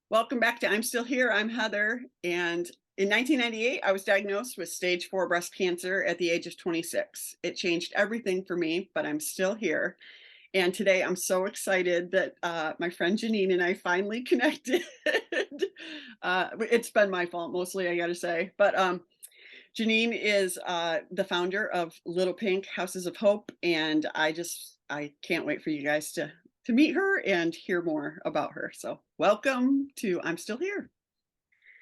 Welcome back to I'm Still Here. I'm Heather. And in 1998, I was diagnosed with stage 4 breast cancer at the age of 26. It changed everything for me, but I'm still here. And today I'm so excited that my friend Jeanine and I finally connected. It's been my fault mostly, I got to say. But Jeanine is the founder of Little Pink Houses of Hope. And I can't wait for you guys to meet her and hear more about her. So welcome to I'm Still Here.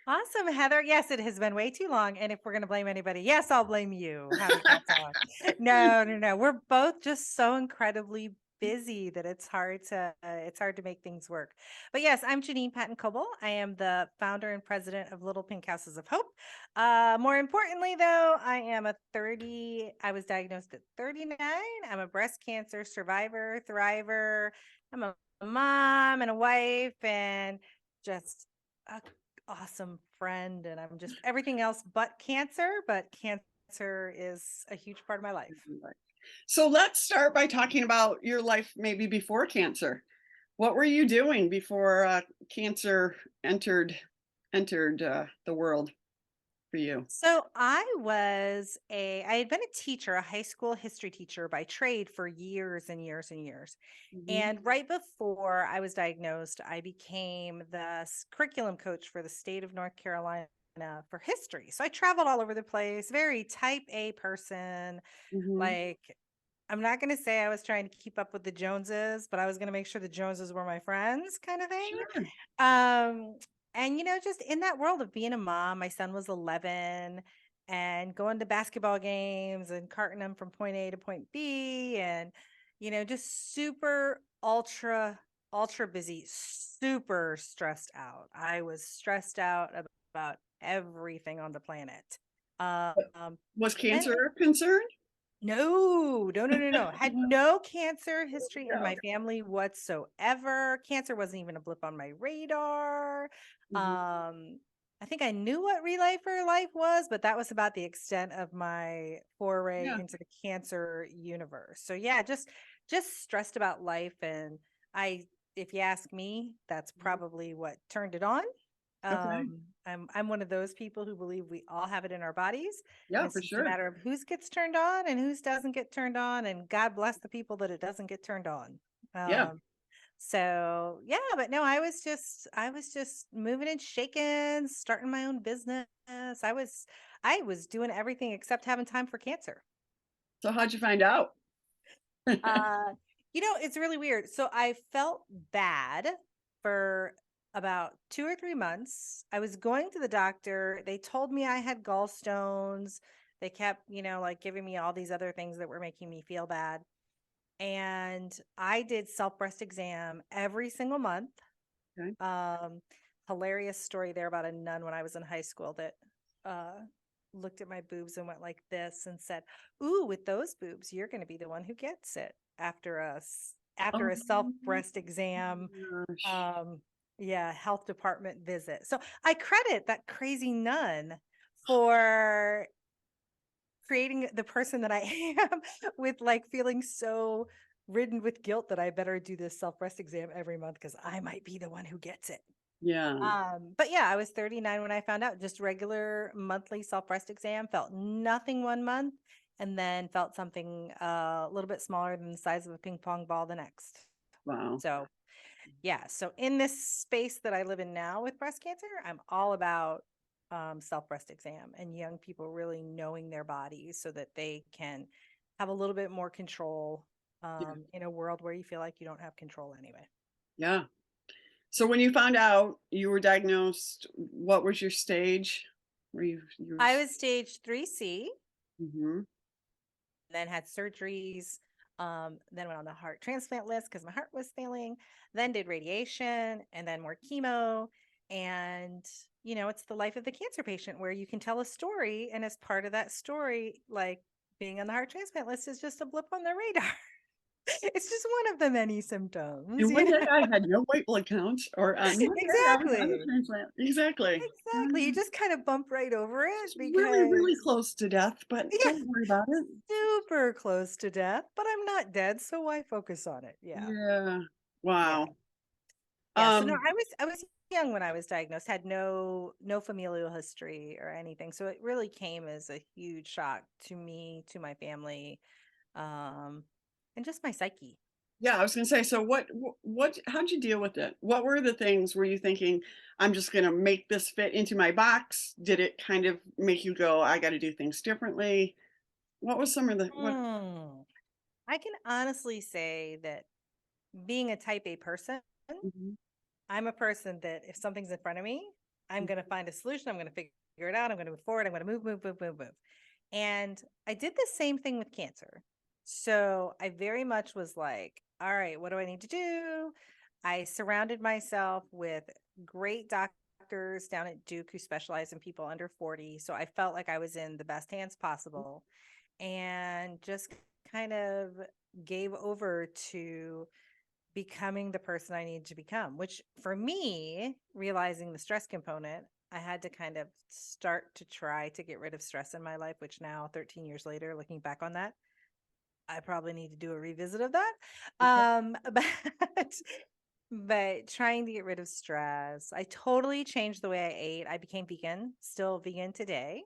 Awesome, Heather. Yes, it has been way too long. And if we're going to blame anybody, yes, I'll blame you. How does that sound? No, no, no. We're both just so incredibly busy that it's hard to make things work. But yes, I'm Jeanine Patton Coble. I am the founder and president of Little Pink Houses of Hope. More importantly, though, I was diagnosed at 39. I'm a breast cancer survivor, thriver. I'm a mom and a wife and just a awesome friend, and I'm just everything else but cancer is a huge part of my life. So let's start by talking about your life maybe before cancer. What were you doing before cancer entered the world for you? So I had been a teacher, a high school history teacher by trade for years and years and years. Mhm. And right before I was diagnosed, I became the curriculum coach for the state of North Carolina for history. So I traveled all over the place, very type A person. Mhm. Like, I'm not going to say I was trying to keep up with the Joneses, but I was going to make sure the Joneses were my friends, kind of thing. Sure. Um, and just in that world of being a mom, my son was 11 and going to basketball games and carting him from point A to point B and just super ultra busy, super stressed out. I was stressed out about everything on the planet. Was And cancer a concern? no, no, no, no, no. Had no cancer history in Yeah. my family whatsoever. Cancer wasn't even a blip on my radar. Mhm. Um, I think I knew what Relifer Life was, but that was about the extent of my foray Yeah. into the cancer universe. So yeah, just stressed about life, and I, if you ask me, that's Mhm. probably what turned it on. Okay. I'm one of those people who believe we all have it in our bodies, and Yeah, it's for just a sure. matter of whose gets turned on and whose doesn't get turned on, and God bless the people that it doesn't get turned on. Yeah. So yeah, but no, I was just moving and shaking, starting my own business. I was doing everything except having time for cancer. So how'd you find out? Uh, it's really weird. So I felt bad for about 2 or 3 months. I was going to the doctor. They told me I had gallstones. They kept, like giving me all these other things that were making me feel bad. And I did self breast exam every single month. Okay. Um, Hilarious story there about a nun when I was in high school that uh looked at my boobs and went like this and said, "Ooh, with those boobs, you're going to be the one who gets it after after Oh a self breast exam." my gosh. Um, yeah, health department visit. So I credit that crazy nun for creating the person that I am with like feeling so ridden with guilt that I better do this self breast exam every month because I might be the one who gets it. Yeah. But yeah, I was 39 when I found out. Just regular monthly self breast exam. Felt nothing 1 month, and then felt something a little bit smaller than the size of a ping pong ball the next. Wow. So yeah, so in this space that I live in now with breast cancer, I'm all about self breast exam and young people really knowing their bodies so that they can have a little bit more control Yeah. in a world where you feel like you don't have control anyway. Yeah. So when you found out you were diagnosed, what was your stage? Were you I was stage 3C, Mhm. then had surgeries, then went on the heart transplant list because my heart was failing, then did radiation and then more chemo. And, it's the life of the cancer patient where you can tell a story. And as part of that story, like being on the heart transplant list is just a blip on the radar. It's just one of the many symptoms, And one day I had no white blood count, or and one day I was on the Exactly. transplant. Exactly. Exactly. You just kind of bump right over it Just really, really because, close to death, but yeah, don't worry about it. super close to death, but I'm not dead. So why focus on it? Yeah. Yeah. Yeah. Wow. Yeah, so no, Um, I was young when I was diagnosed, had no familial history or anything. So it really came as a huge shock to me, to my family, um, and just my psyche. Yeah, I was gonna say, so what how'd you deal with it? What were the things, were you thinking, "I'm just gonna make this fit into my box?" Did it kind of make you go, "I gotta do things differently?" What was some of the what Hmm. I can honestly say that being a type A person, Mhm, I'm a person that if something's in front of me, I'm going to find a solution. I'm going to figure it out. I'm going to move forward. I'm going to move, move, move, move, move. And I did the same thing with cancer. So I very much was like, all right, what do I need to do? I surrounded myself with great doctors down at Duke who specialize in people under 40. So I felt like I was in the best hands possible and just kind of gave over to becoming the person I needed to become, which for me, realizing the stress component, I had to kind of start to try to get rid of stress in my life, which now 13 years later, looking back on that, I probably need to do a revisit of that. okay, But but trying to get rid of stress, I totally changed the way I ate. I became vegan, still vegan today.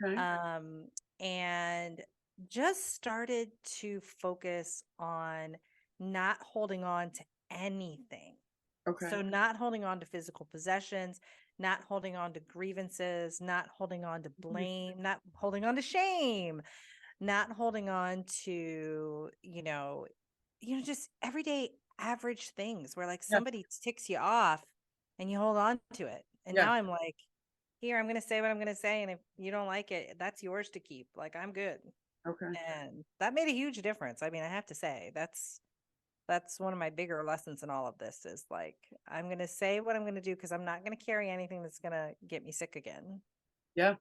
okay, Um, and just started to focus on not holding on to anything. okay, So, not holding on to physical possessions, not holding on to grievances, not holding on to mhm, blame, not holding on to shame, not holding on to, just everyday average things where like yeah, somebody ticks you off and you hold on to it. And yeah, now I'm like, here, I'm going to say what I'm going to say. And if you don't like it, that's yours to keep. Like, I'm good. okay, And that made a huge difference. I mean, I have to say, that's one of my bigger lessons in all of this is like, I'm going to say what I'm going to do because I'm not going to carry anything that's going to get me sick again. yeah.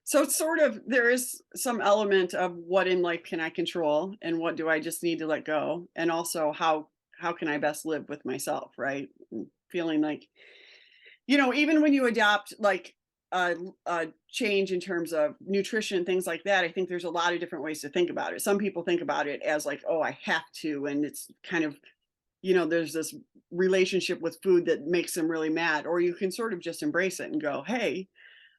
So it's sort of there is some element of what in life can I control and what do I just need to let go? And also how can I best live with myself, right? And feeling like, even when you adopt like a change in terms of nutrition, things like that, I think there's a lot of different ways to think about it. Some people think about it as like, oh, I have to, and it's kind of, there's this relationship with food that makes them really mad, or you can sort of just embrace it and go, hey,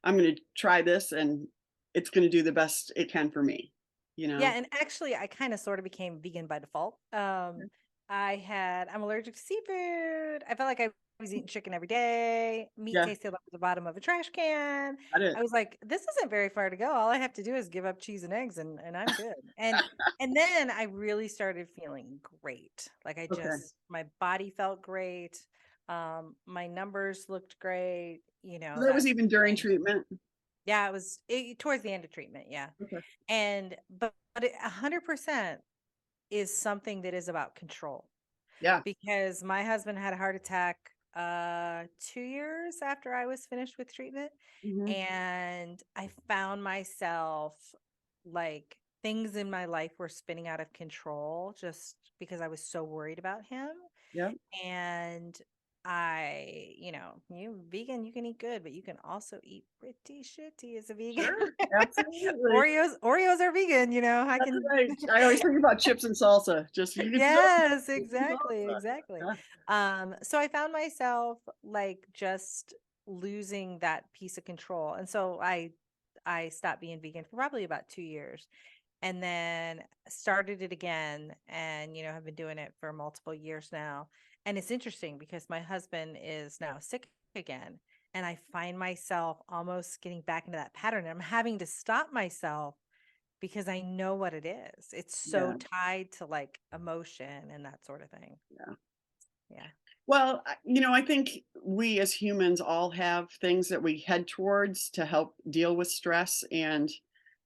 I'm going to try this and it's going to do the best it can for me, you Yeah, know? and actually I kind of sort of became vegan by default. I'm allergic to seafood. I felt like I was eating chicken every day. Meat Yeah, tasted like the bottom of a trash can. got it. I was like, this isn't very far to go. All I have to do is give up cheese and eggs and I'm good. And then I really started feeling great. Like Okay. my body felt great. My numbers looked great, So that that was sort even of during thing. treatment. Yeah, towards the end of treatment. Yeah. Okay. And but 100% is something that is about control Yeah. because my husband had a heart attack 2 years after I was finished with treatment. Hmm. And I found myself like things in my life were spinning out of control just because I was so worried about him. Yeah. And you vegan, you can eat good, but you can also eat pretty shitty as a vegan. Sure. Absolutely. Oreos are vegan, I That's can. right. I always think about chips and salsa. Just you can still Yes, chips and exactly, salsa. exactly. Yeah. So I found myself like just losing that piece of control. And so I stopped being vegan for probably about 2 years and then started it again and have been doing it for multiple years now. And it's interesting because my husband is now sick again and I find myself almost getting back into that pattern. I'm having to stop myself because I know what it is. It's so Yeah. tied to like emotion and that sort of thing. Yeah. Yeah. Well, I think we as humans all have things that we head towards to help deal with stress. And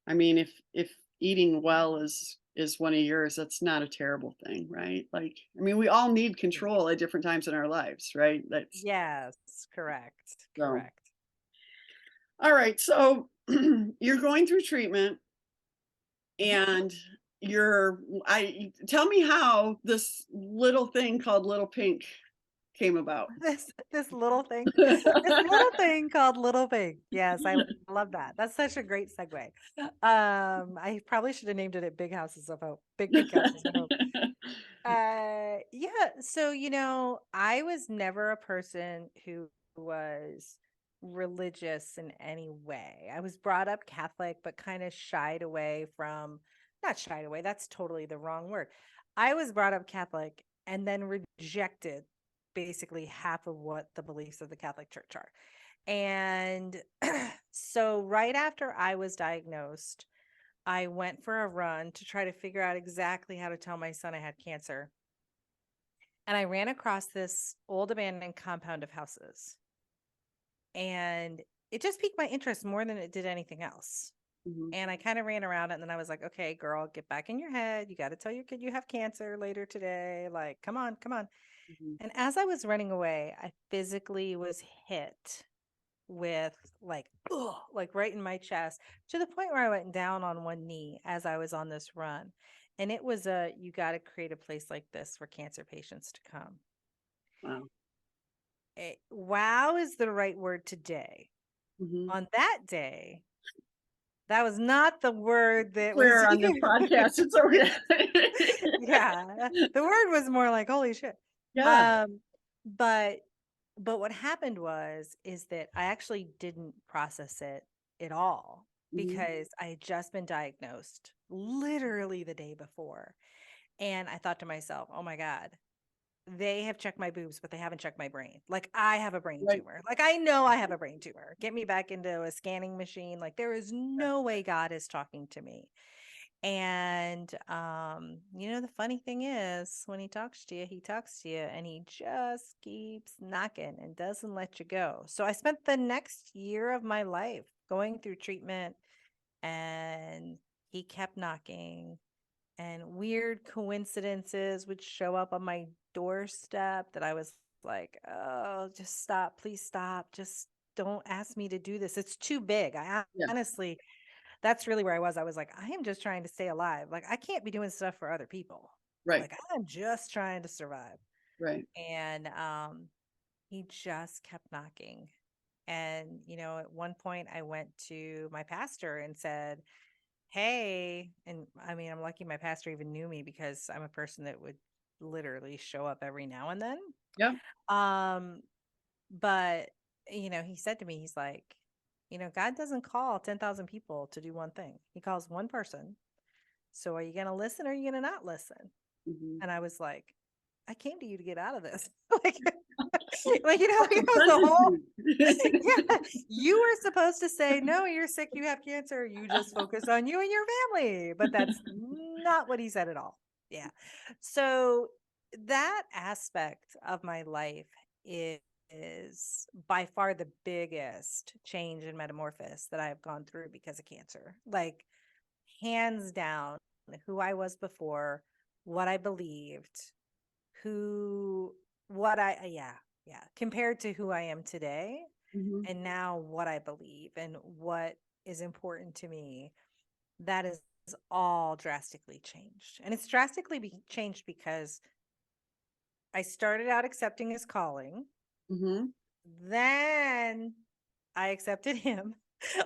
I mean, if eating well is one of yours, that's not a terrible thing, right? Like, I mean, we all need Yeah. control at different times in our lives, right? That's Yes, correct. so. Correct. All right, so you're going through treatment, Mhm. and I tell me how this little thing called Little Pink. came about. This little thing called Little Pig. Yes, I love that. That's such a great segue. I probably should have named it at Big Houses of Hope, Big Pink Houses of Hope. Yeah, so I was never a person who was religious in any way. I was brought up Catholic, but kind of shied away from, not shied away, that's totally the wrong word. I was brought up Catholic and then rejected basically half of what the beliefs of the Catholic Church are. And so right after I was diagnosed, I went for a run to try to figure out exactly how to tell my son I had cancer. And I ran across this old abandoned compound of houses. And it just piqued my interest more than it did anything else. Mhm, And I kind of ran around it. And then I was like, okay, girl, get back in your head. You got to tell your kid you have cancer later today. Like, come on, come on. mhm. And as I was running away, I physically was hit with like, ugh, like right in my chest, to the point where I went down on one knee as I was on this run. And it was you got to create a place like this for cancer patients to come. Wow. Wow is the right word today. Mhm. On that day, that was not the word that was Swear on this used. podcast, it's okay. Yeah, the word was more like holy shit. Yeah. Um, but what happened is that I actually didn't process it at all Mhm. because I had just been diagnosed literally the day before. And I thought to myself, oh my God, they have checked my boobs, but they haven't checked my brain. Like I have a brain Right. tumor. Like I know I have a brain tumor. Get me back into a scanning machine. Like there is no way God is talking to me. And the funny thing is when he talks to you, he talks to you and he just keeps knocking and doesn't let you go. So I spent the next year of my life going through treatment and he kept knocking and weird coincidences would show up on my doorstep that I was like, oh, just stop, please stop. Just don't ask me to do this. It's too big. Yeah. Honestly, that's really where I was. I was like, I am just trying to stay alive. Like, I can't be doing stuff for other people. Right. Like, I'm just trying to survive. Right. And he just kept knocking. And, at one point I went to my pastor and said, hey, and I mean, I'm lucky my pastor even knew me because I'm a person that would literally show up every now and then. Yeah. Um, but he said to me, he's like, God doesn't call 10,000 people to do one thing. He calls one person. So are you going to listen or are you going to not listen? Mhm. And I was like, I came to you to get out of this. like, like, like That's a it was the whole, sentence. yeah, you were supposed to say, no, you're sick, you have cancer. You just focus on you and your family. But that's not what he said at all. Yeah. So that aspect of my life is by far the biggest change and metamorphosis that I've gone through because of cancer. Like, hands down, who I was before, what I believed, compared to who I am today Mhm. and now what I believe and what is important to me, that is all drastically changed. And it's drastically changed because I started out accepting his calling. Mhm. Then I accepted him.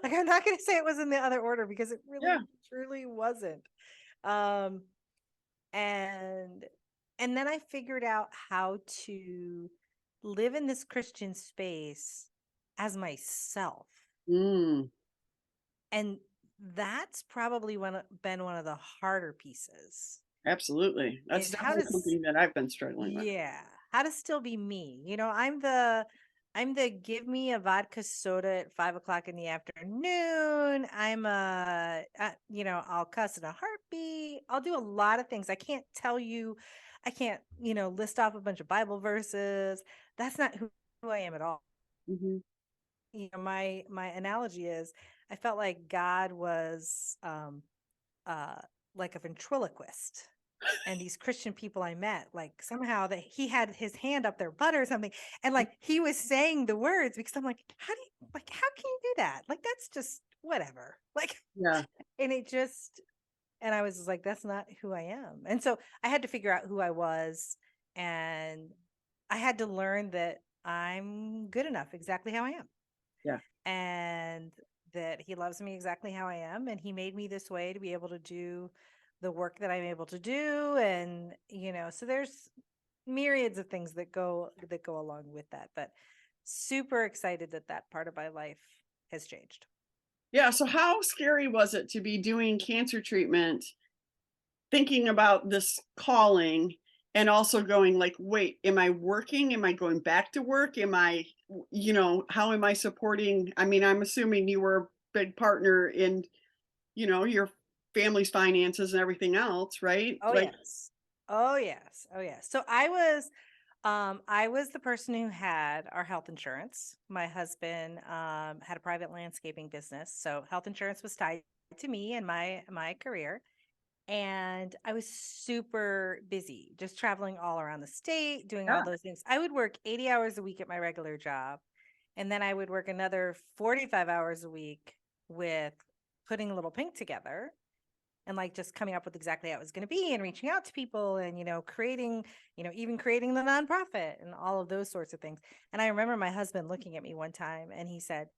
Like I'm not going to say it was in the other order because it Yeah. really truly wasn't. Um and then I figured out how to live in this Christian space as myself. Mm. And that's probably been one of the harder pieces Absolutely. That's is how definitely does something that I've been struggling with. yeah, how to still be me. I'm the give me a vodka soda at 5 o'clock in the afternoon. I'll cuss in a heartbeat. I'll do a lot of things. I can't, list off a bunch of Bible verses. That's not who I am at all. Mhm. My analogy is I felt like God was uh like a ventriloquist, and these Christian people I met, like somehow that he had his hand up their butt or something, and like he was saying the words because I'm like, how can you do that? Like that's just whatever. Like, Yeah. and I was just like, that's not who I am. And so I had to figure out who I was, and I had to learn that I'm good enough exactly how I am, Yeah. and that he loves me exactly how I am, and he made me this way to be able to do the work that I'm able to do. And so there's myriads of things that go along with that, but super excited that that part of my life has changed. Yeah. So how scary was it to be doing cancer treatment, thinking about this calling, and also going like, wait, am I working? Am I going back to work? Am I, how am I supporting? I mean, I'm assuming you were a big partner in, your family's finances and everything else, right? Oh Like, yes. Oh yes. Oh yes. So I was the person who had our health insurance. My husband had a private landscaping business, so health insurance was tied to me and my career. And I was super busy, just traveling all around the state, doing all yeah, those things. I would work 80 hours a week at my regular job, and then I would work another 45 hours a week with putting Little Pink together, and like just coming up with exactly how it was going to be and reaching out to people and creating, even creating the nonprofit and all of those sorts of things. And I remember my husband looking at me one time and he said,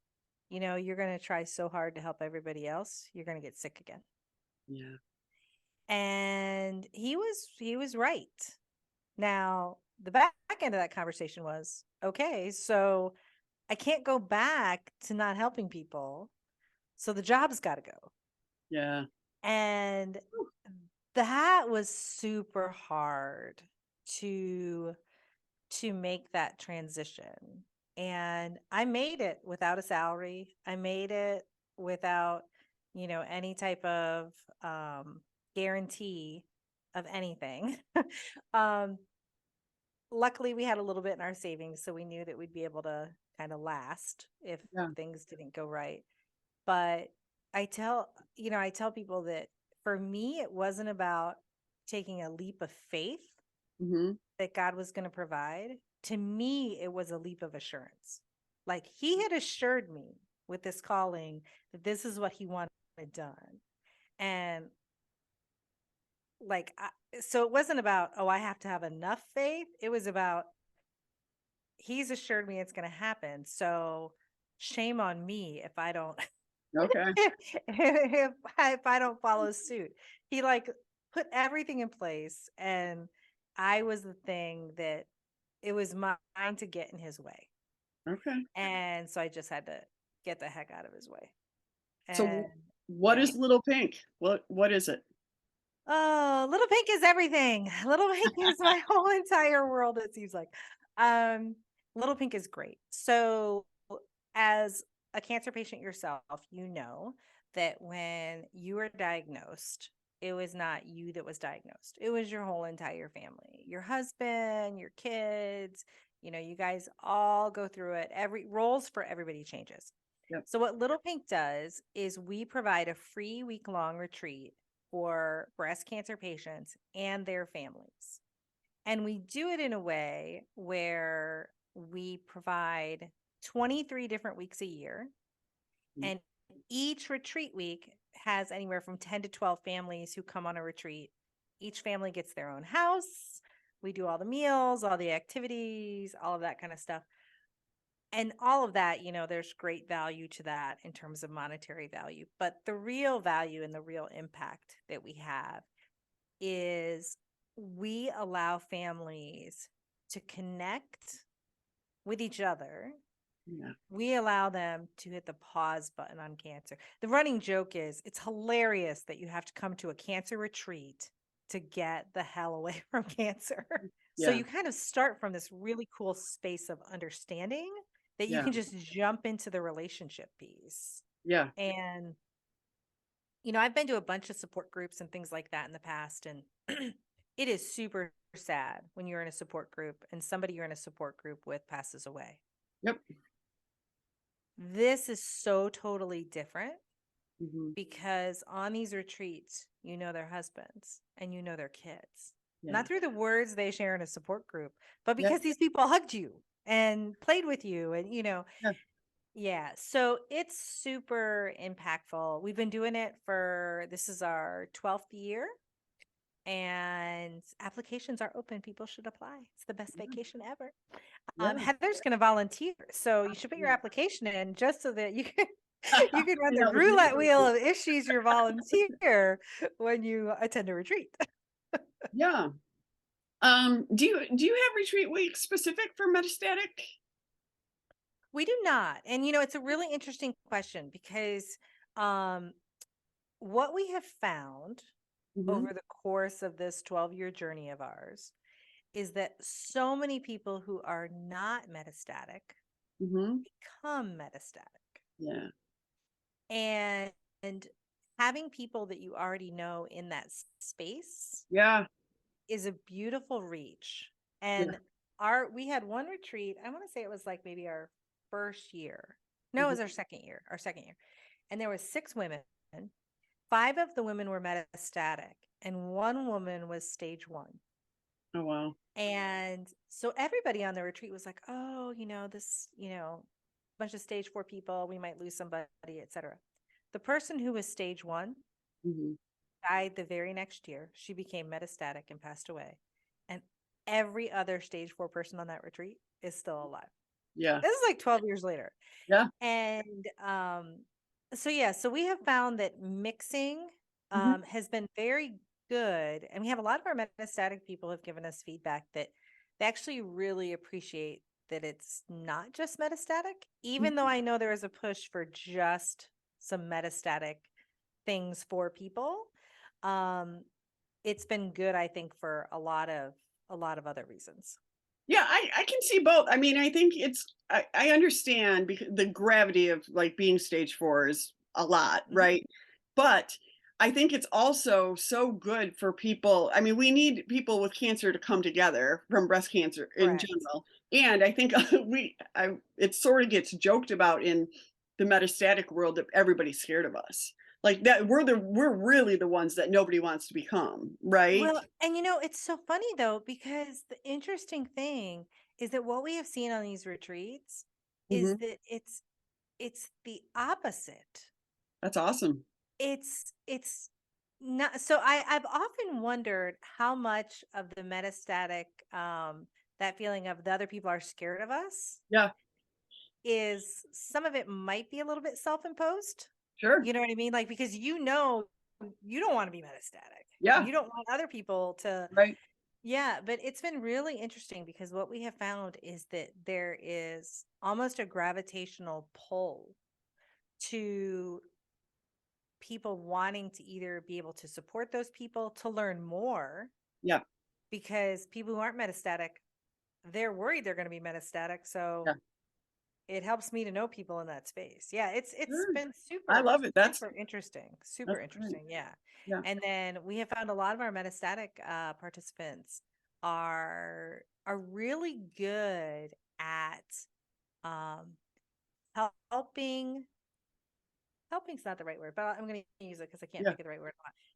you're going to try so hard to help everybody else, you're going to get sick again. yeah, And he was right. Now the back end of that conversation was, okay, so I can't go back to not helping people, so the job's got to go. yeah, And that was super hard to make that transition. And I made it without a salary. I made it without, any type of guarantee of anything. um, Luckily, we had a little bit in our savings, so we knew that we'd be able to kind of last if yeah. things didn't go right. But I tell people that for me, it wasn't about taking a leap of faith Hmm. that God was going to provide. To me, it was a leap of assurance. Like he had assured me with this calling that this is what he wanted done. And so it wasn't about, oh, I have to have enough faith. It was about, he's assured me it's going to happen. So shame on me if I don't Okay. if I don't follow suit. He like put everything in place, and I was the thing that it was mine to get in his way. Okay. And so I just had to get the heck out of his way. So And what yeah. is Little Pink? What is it? Oh, Little Pink is everything. Little Pink is my whole entire world, it seems like. Um, Little Pink is great. So, as a cancer patient yourself, you know that when you were diagnosed, it was not you that was diagnosed. It was your whole entire family, your husband, your kids. You guys all go through it. Every roles for everybody changes. Yep. So, what Little Pink does is we provide a free week-long retreat for breast cancer patients and their families. And we do it in a way where we provide 23 different weeks a year. Mm. And each retreat week has anywhere from 10 to 12 families who come on a retreat. Each family gets their own house. We do all the meals, all the activities, all of that kind of stuff. And all of that, there's great value to that in terms of monetary value. But the real value and the real impact that we have is we allow families to connect with each other. Yeah. We allow them to hit the pause button on cancer. The running joke is it's hilarious that you have to come to a cancer retreat to get the hell away from cancer. So Yeah. you kind of start from this really cool space of understanding that you Yeah. can just jump into the relationship piece. Yeah. And I've been to a bunch of support groups and things like that in the past, and it is super sad when you're in a support group and somebody you're in a support group with passes away. Yep. This is so totally different Hmm. because on these retreats, you know their husbands and you know their kids. Yeah. Not through the words they share in a support group, but Yeah. because these people hugged you and played with you and Yeah. yeah, so it's super impactful. We've been doing it this is our 12th year. and applications are open. People should apply. It's the best Yeah. vacation ever. Yeah. Heather's going to volunteer, so you should put your Yeah. application in just so that you can you can run You the know, the roulette wheel resources. of if she's your volunteer when you attend a retreat. Yeah. Do you have retreat weeks specific for metastatic? We do not, and it's a really interesting question because um, what we have found Hmm. over the course of this 12-year journey of ours is that so many people who are not metastatic Hmm. become metastatic. Yeah. And having people that you already know in that space Yeah. is a beautiful reach. Yeah. And we had one retreat, I want to say it was like maybe our first year. No, it was Hmm. our second year. And there was 6 women. 5 of the women were metastatic and 1 woman was stage 1. Oh, wow. And so everybody on the retreat was like, oh, this, bunch of stage 4 people, we might lose somebody, etc. The person who was stage 1 Hmm. died the very next year. She became metastatic and passed away. And every other stage 4 person on that retreat is still alive. Yeah. This is like 12 years later. Yeah. And so yeah, so we have found that mixing Hmm. has been very good. And we have a lot of our metastatic people have given us feedback that they actually really appreciate that it's not just metastatic, even though I know there is a push for just some metastatic things for people. Um, it's been good, I think, for a lot of other reasons. Yeah, I can see both. I mean, I think I understand because the gravity of like being stage 4 is a lot, Mhm. right? But I think it's also so good for people. I mean, we need people with cancer to come together from breast cancer in Correct. general. And I think it sort of gets joked about in the metastatic world that everybody's scared of us. Like that we're really the ones that nobody wants to become, right? Well, and it's so funny though, because the interesting thing is that what we have seen on these retreats is Hmm. that it's the opposite. That's awesome. It's not so I've often wondered how much of the metastatic that feeling of the other people are scared of us Yeah, is some of it might be a little bit self-imposed. sure. You know what I mean? Like because you don't want to be metastatic and Yeah, you don't want other people to. right. Yeah, but it's been really interesting because what we have found is that there is almost a gravitational pull to people wanting to either be able to support those people to learn more Yeah, because people who aren't metastatic, they're worried they're going to be metastatic. So yeah, it helps me to know people in that space. Yeah, it's sure. been I super love it. super interesting. Super That's great. interesting. Yeah. Yeah. And then we have found a lot of our metastatic participants are really good at um helping. Helping's not the right word, but I'm going to use it because I can't Yeah. think of the right word.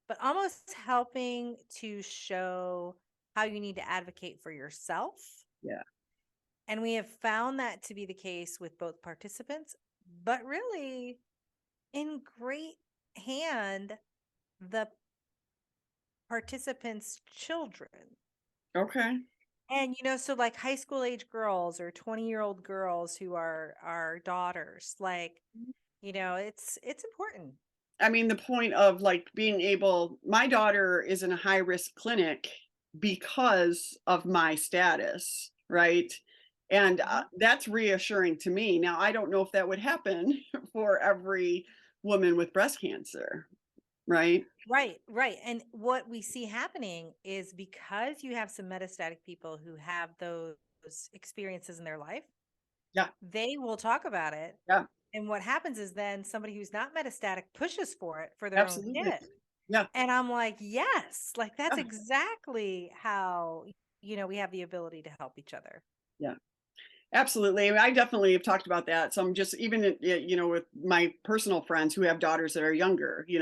But almost helping to show how you need to advocate for yourself. Yeah. And we have found that to be the case with both participants, but really in great hand, the participants' children. Okay. And so like high school age girls or 20-year-old girls who are our daughters, like, it's important. I mean, the point of like being able, my daughter is in a high risk clinic because of my status, right? And Mhm. that's reassuring to me. Now, I don't know if that would happen for every woman with breast cancer, right? Right, right. And what we see happening is because you have some metastatic people who have those experiences in their life, Yeah. they will talk about it. Yeah. And what happens is then somebody who's not metastatic pushes for it for their own Absolutely. kid. Yeah. And I'm like, yes, like that's Yeah. exactly how, we have the ability to help each other. Yeah. Absolutely. I definitely have talked about that. So I'm just even with my personal friends who have daughters that are younger, you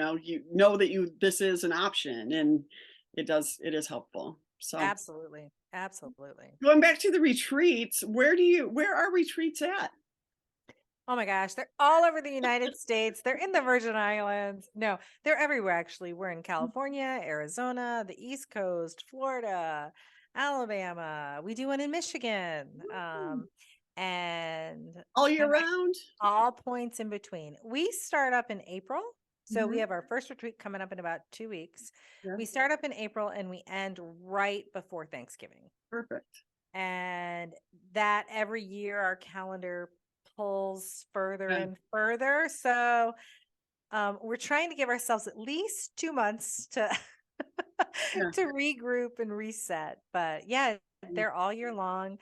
know that this is an option and it is helpful. So Absolutely. Absolutely. going back to the retreats, where are retreats at? Oh my gosh, they're all over the United States. They're in the Virgin Islands. No, they're everywhere actually. We're in California, Arizona, the East Coast, Florida, Alabama. We do one in Michigan. And All year kind of round? all points in between. We start up in April. So we Mhm. have our first retreat coming up in about 2 weeks. Yeah, We start up in April and we end right before Thanksgiving. perfect. And that every year our calendar pulls further Yeah, and further. So we're trying to give ourselves at least 2 months to yeah, to regroup and reset. But yeah, mm, they're all year long.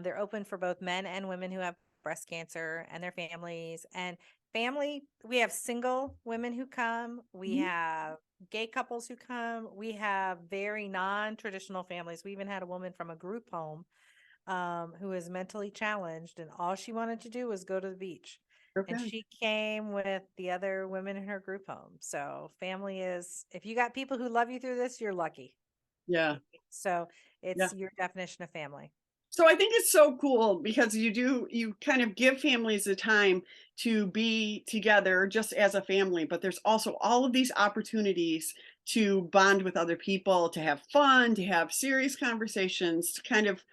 They're open for both men and women who have breast cancer and their families. And family, we have single women who come. We mhm, have gay couples who come. We have very non-traditional families. We even had a woman from a group home who is mentally challenged, and all she wanted to do was go to the beach. And okay. she came with the other women in her group home. So, family is, if you got people who love you through this, you're lucky. Yeah, So, yeah. it's your definition of family. So I think it's so cool because you kind of give families the time to be together just as a family, but there's also all of these opportunities to bond with other people, to have fun, to have serious conversations, to kind of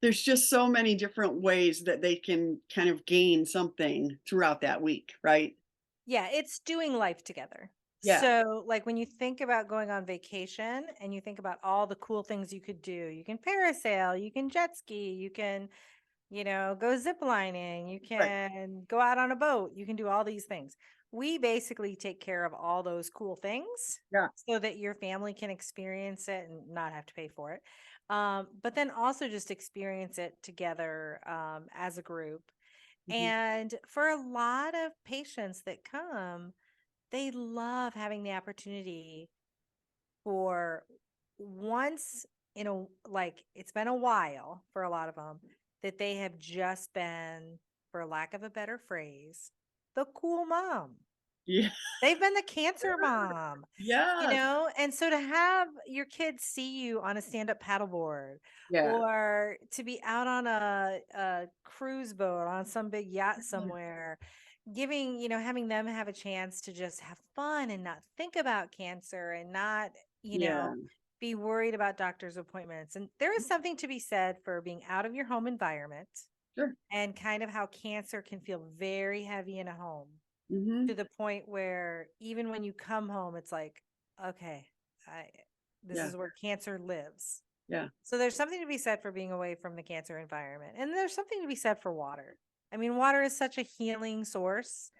there's just so many different ways that they can kind of gain something throughout that week, right? Yeah, it's doing life together. Yeah, So, like when you think about going on vacation and you think about all the cool things you could do, you can parasail, you can jet ski, you can go zip lining, you right. can go out on a boat, you can do all these things. We basically take care of all those cool things Yeah. so that your family can experience it and not have to pay for it. But then also just experience it together as a group. Mhm. And for a lot of patients that come, they love having the opportunity for once in a like it's been a while for a lot of them that they have just been, for lack of a better phrase, the cool mom. Yeah. They've been the cancer mom, Yes. and so to have your kids see you on a stand-up paddleboard Yeah. or to be out on a cruise boat on some big yacht somewhere, having them have a chance to just have fun and not think about cancer and not, Yeah. be worried about doctor's appointments. And there is something to be said for being out of your home environment Sure. and kind of how cancer can feel very heavy in a home to Mhm. the point where even when you come home, it's like, okay, I this Yeah. is where cancer lives. Yeah. So there's something to be said for being away from the cancer environment. And there's something to be said for water. I mean, water is such a healing source.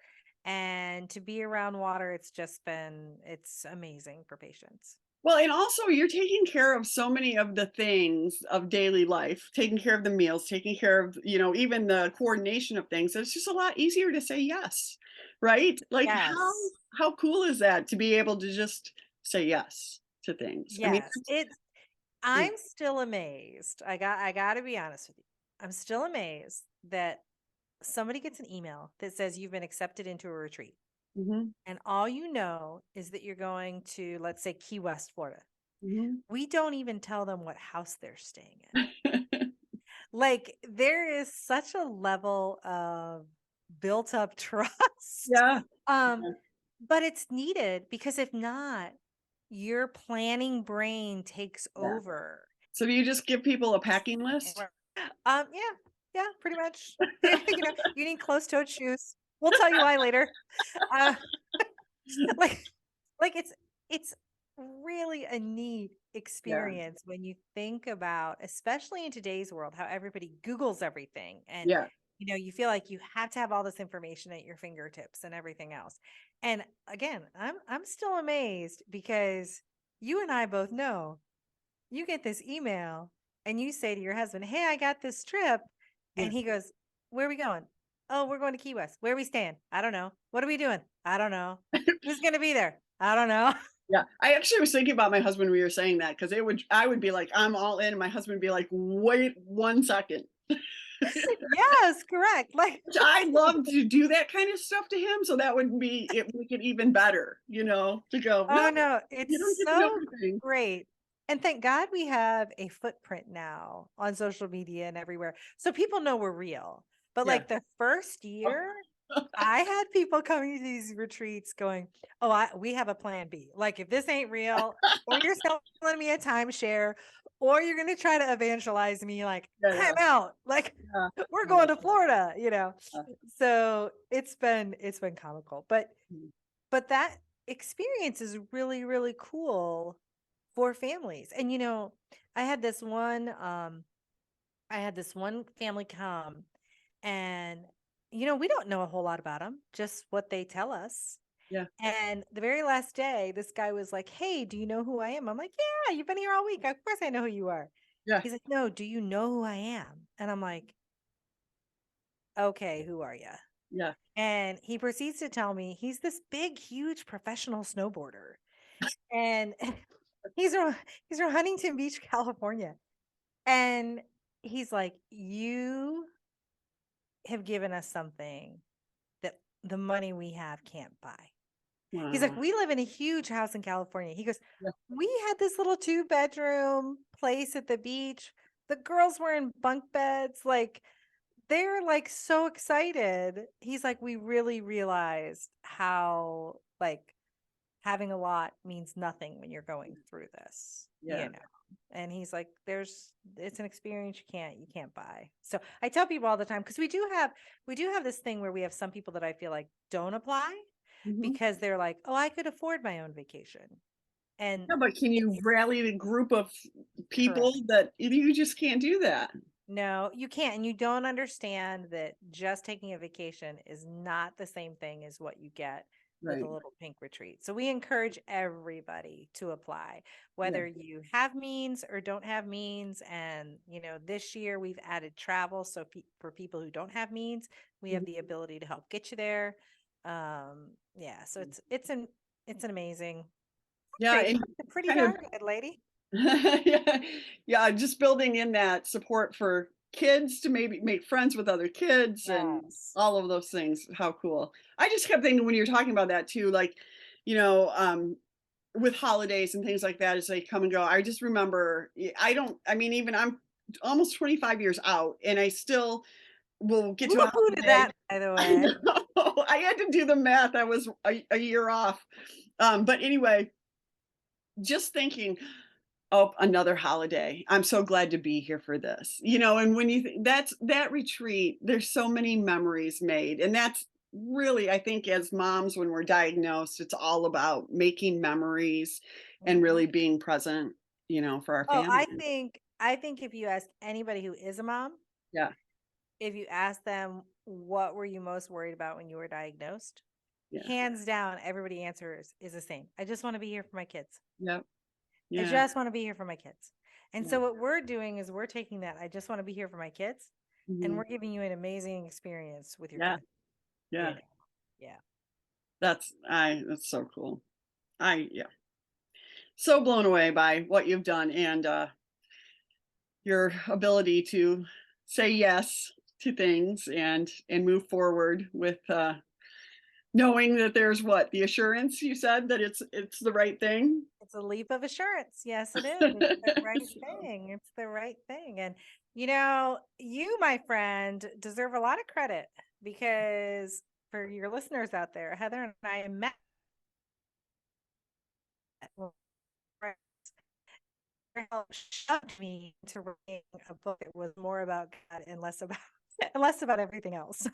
And to be around water, it's amazing for patients. Well, and also you're taking care of so many of the things of daily life, taking care of the meals, taking care of, even the coordination of things. It's just a lot easier to say yes, right? Like Yes. how cool is that to be able to just say yes to things? I mean, Yes. yeah. I'm still amazed. I got to be honest with you. I'm still amazed that somebody gets an email that says you've been accepted into a retreat. Mhm. And all you know is that you're going to, let's say, Key West, Florida. Mhm. We don't even tell them what house they're staying in. Like, there is such a level of built up trust. Yeah. Um, Yeah. but it's needed because if not, your planning brain takes Yeah. over. So do you just give people a packing list? Yeah, yeah, pretty much. You need closed-toed shoes. We'll tell you why later. Uh, like, it's really a neat Yeah. experience when you think about, especially in today's world, how everybody Googles everything, and Yeah. you feel like you have to have all this information at your fingertips and everything else. And again, I'm still amazed because you and I both know you get this email and you say to your husband, "Hey, I got this trip." Yeah. And he goes, "Where are we going?" "Oh, we're going to Key West." "Where are we staying?" "I don't know." "What are we doing?" "I don't know." "Who's going to be there?" "I don't know." Yeah, I actually was thinking about my husband when you were saying that because it would I would be like, "I'm all in," and my husband would be like, "Wait 1 second." Yes, correct. Like, Which I love to do that kind of stuff to him, so that would make it even better, to go, "No, oh no, you don't it's get to know so everything." great. And thank God we have a footprint now on social media and everywhere. So people know we're real. But Yeah. like the first Oh, year, I had people coming to these retreats going, "Oh, we have a plan B. Like if this ain't real, or you're selling me a timeshare, or you're gonna try to evangelize me, like Yeah, I'm yeah, out. Like yeah, we're yeah, going to Florida, you know." yeah. So it's been comical, Mhm. but that experience is really, really cool for families. And I had this one I had this one family come, and we don't know a whole lot about them, just what they tell us. Yeah, And the very last day, this guy was like, "Hey, do you know who I am?" I'm like, "Yeah, you've been here all week. Of course I know who you are." yeah, He's like, "No, do you know who I am?" And I'm like, "Okay, who are you?" yeah. And he proceeds to tell me he's this big, huge professional snowboarder. And he's from he's from Huntington Beach, California. And he's like, "You have given us something that the money we have can't buy." He's like, Wow. "We live in a huge house in California." He goes, Yeah, "We had this little 2-bedroom place at the beach. The girls were in bunk beds. Like, they're like so excited." He's like, "We really realized how like having a lot means nothing when you're going through this, yeah. And he's like, it's an experience you can't buy." So I tell people all the time, because we do have this thing where we have some people that I feel like don't apply Mhm. because they're like, "Oh, I could afford my own vacation." And Yeah, but can you it's rally the group of people correct. that you just can't do that? No, you can't. And you don't understand that just taking a vacation is not the same thing as what you get with a Right. little pink retreat. So we encourage everybody to apply, Yeah. whether you have means or don't have means. And, this year we've added travel. So for people who don't have means, we have Mhm. the ability to help get you there. Yeah. So it's an amazing, Yeah, crazy, and but pretty kind of darn good, lady. yeah, yeah, just building in that support for kids to maybe make friends with other kids and Yes. all of those things. How cool. I just kept thinking when you're talking about that too, like, you know, with holidays and things like that as they come and go. I just remember I mean, even I'm almost 25 years out and I still will get to a Woohoo to holiday. that, by the I way. know. I had to do the math. I was a year off. But anyway, just thinking, oh, another holiday. I'm so glad to be here for this. And when that's that retreat, there's so many memories made. And that's really, I think, as moms, when we're diagnosed, it's all about making memories and Mhm. really being present, for our Oh, family. I think if you ask anybody who is a mom, Yeah. if you ask them what were you most worried about when you were diagnosed, Yeah. hands down, everybody answers is the same. I just want to be here for my kids. Yep. I Yeah. just want to be here for my kids. And Yeah. so what we're doing is we're taking that, "I just want to be here for my kids," and Mhm. we're giving you an amazing experience with your Yeah. kid. You Yeah. know. Yeah. That's so cool. Yeah. So blown away by what you've done and your ability to say yes to things and move forward with knowing that there's what the assurance you said that it's the right thing. It's a leap of assurance. Yes, it is. It's the right So, thing. It's the right thing. And you, my friend, deserve a lot of credit because for your listeners out there, Heather and I met when help shoved me into writing a book that was more about God and less about and less about everything else.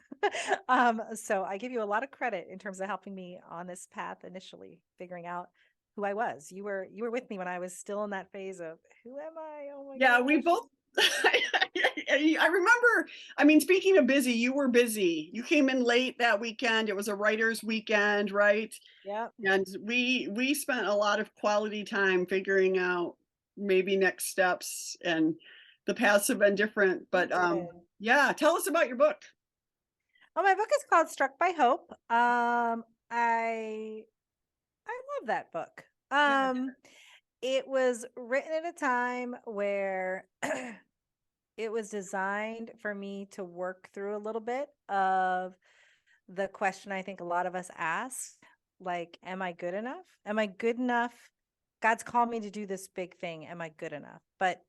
So I give you a lot of credit in terms of helping me on this path initially, figuring out who I was. You were with me when I was still in that phase of who am I? Oh my yeah, we gosh. both I remember, I mean, speaking of busy, you were busy. You came in late that weekend. It was a writer's weekend, right? Yep. And we spent a lot of quality time figuring out maybe next steps and the paths have been different. We But did. yeah, tell us about your book. Oh, my book is called Struck by Hope. I love that book. Yeah. It was written at a time where it was designed for me to work through a little bit of the question I think a lot of us ask, like, am I good enough? Am I good enough? God's called me to do this big thing. Am I good enough? But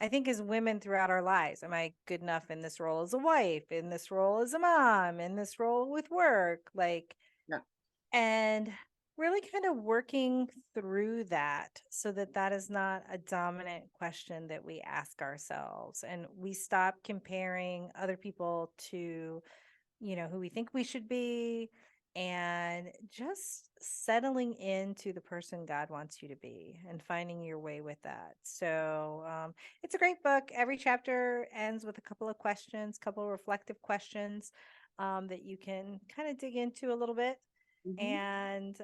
I think as women throughout our lives, am I good enough in this role as a wife, in this role as a mom, in this role with work? Like, Yeah. and really kind of working through that so that that is not a dominant question that we ask ourselves, and we stop comparing other people to, who we think we should be, and just settling into the person God wants you to be and finding your way with that. So it's a great book. Every chapter ends with a couple of questions, couple of reflective questions that you can kind of dig into a little bit. Mhm. And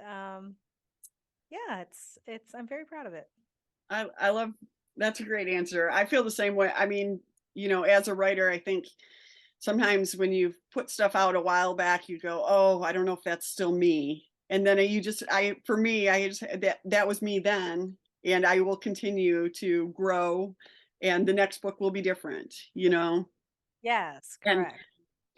yeah, I'm very proud of it. I love that's a great answer. I feel the same way. I mean, as a writer, I think sometimes when you've put stuff out a while back, you go, "Oh, I don't know if that's still me." And then for me, I just that was me then, and I will continue to grow, and the next book will be different. Yes, And correct.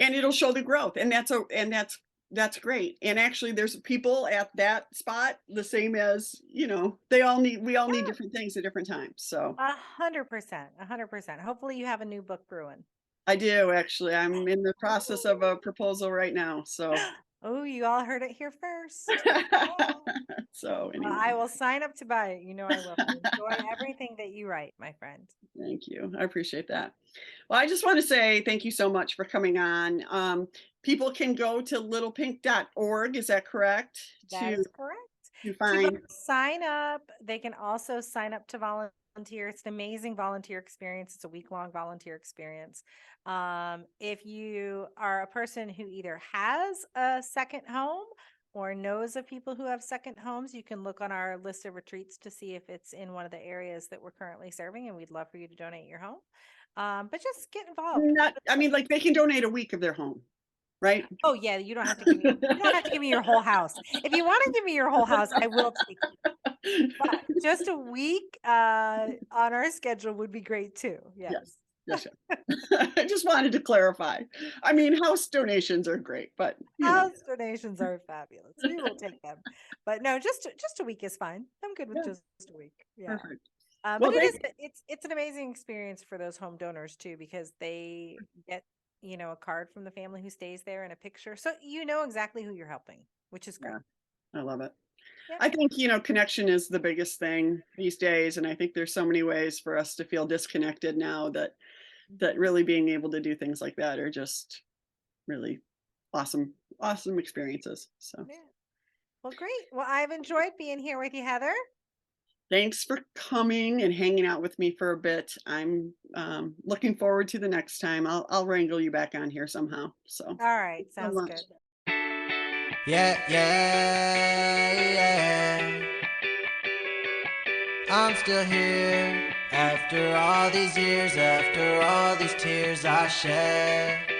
and it'll show the growth, and that's great. And actually, there's people at that spot the same as we all need Yeah, different things at different times. So 100%, 100%. Hopefully you have a new book brewing. I do actually. I'm in the process of a proposal right now. So Oh, you all heard it here first. Oh. so Well, anyway, I will sign up to buy it. You know I will. I enjoy everything that you write, my friend. thank you. I appreciate that. Well, I just want to say thank you so much for coming on. People can go to littlepink.org. Is that correct? That To is correct. to To both find. sign up, they can also sign up to volunteer. It's an amazing volunteer experience. It's a week-long volunteer experience. If you are a person who either has a second home or knows of people who have second homes, you can look on our list of retreats to see if it's in one of the areas that we're currently serving, and we'd love for you to donate your home. But just get involved. Not. I mean, like they can donate a week of their home, right? Oh yeah, you don't have to give me your whole house. If you want to give me your whole house, I will take it. But just a week on our schedule would be great too. Yes. Yes. Yes. Yes. I just wanted to clarify. I mean, house donations are great, but House donations are fabulous. We will take them. But no, just a week is fine. I'm good with yeah, just a week. Yeah. perfect. But Well, thank it's an amazing experience for those home donors too, because they get, a card from the family who stays there and a picture. So you know exactly who you're helping, which is great. Yeah, I love it. Yep. I think, connection is the biggest thing these days, and I think there's so many ways for us to feel disconnected now that Mhm. really being able to do things like that are just really awesome experiences. So, Yeah. Well, great. Well, I've enjoyed being here with you, Heather. thanks for coming and hanging out with me for a bit. I'm looking forward to the next time. I'll wrangle you back on here somehow. So, All right. so Sounds much. good. Yeah, yeah, yeah. I'm still here after all these years, after all these tears I shed.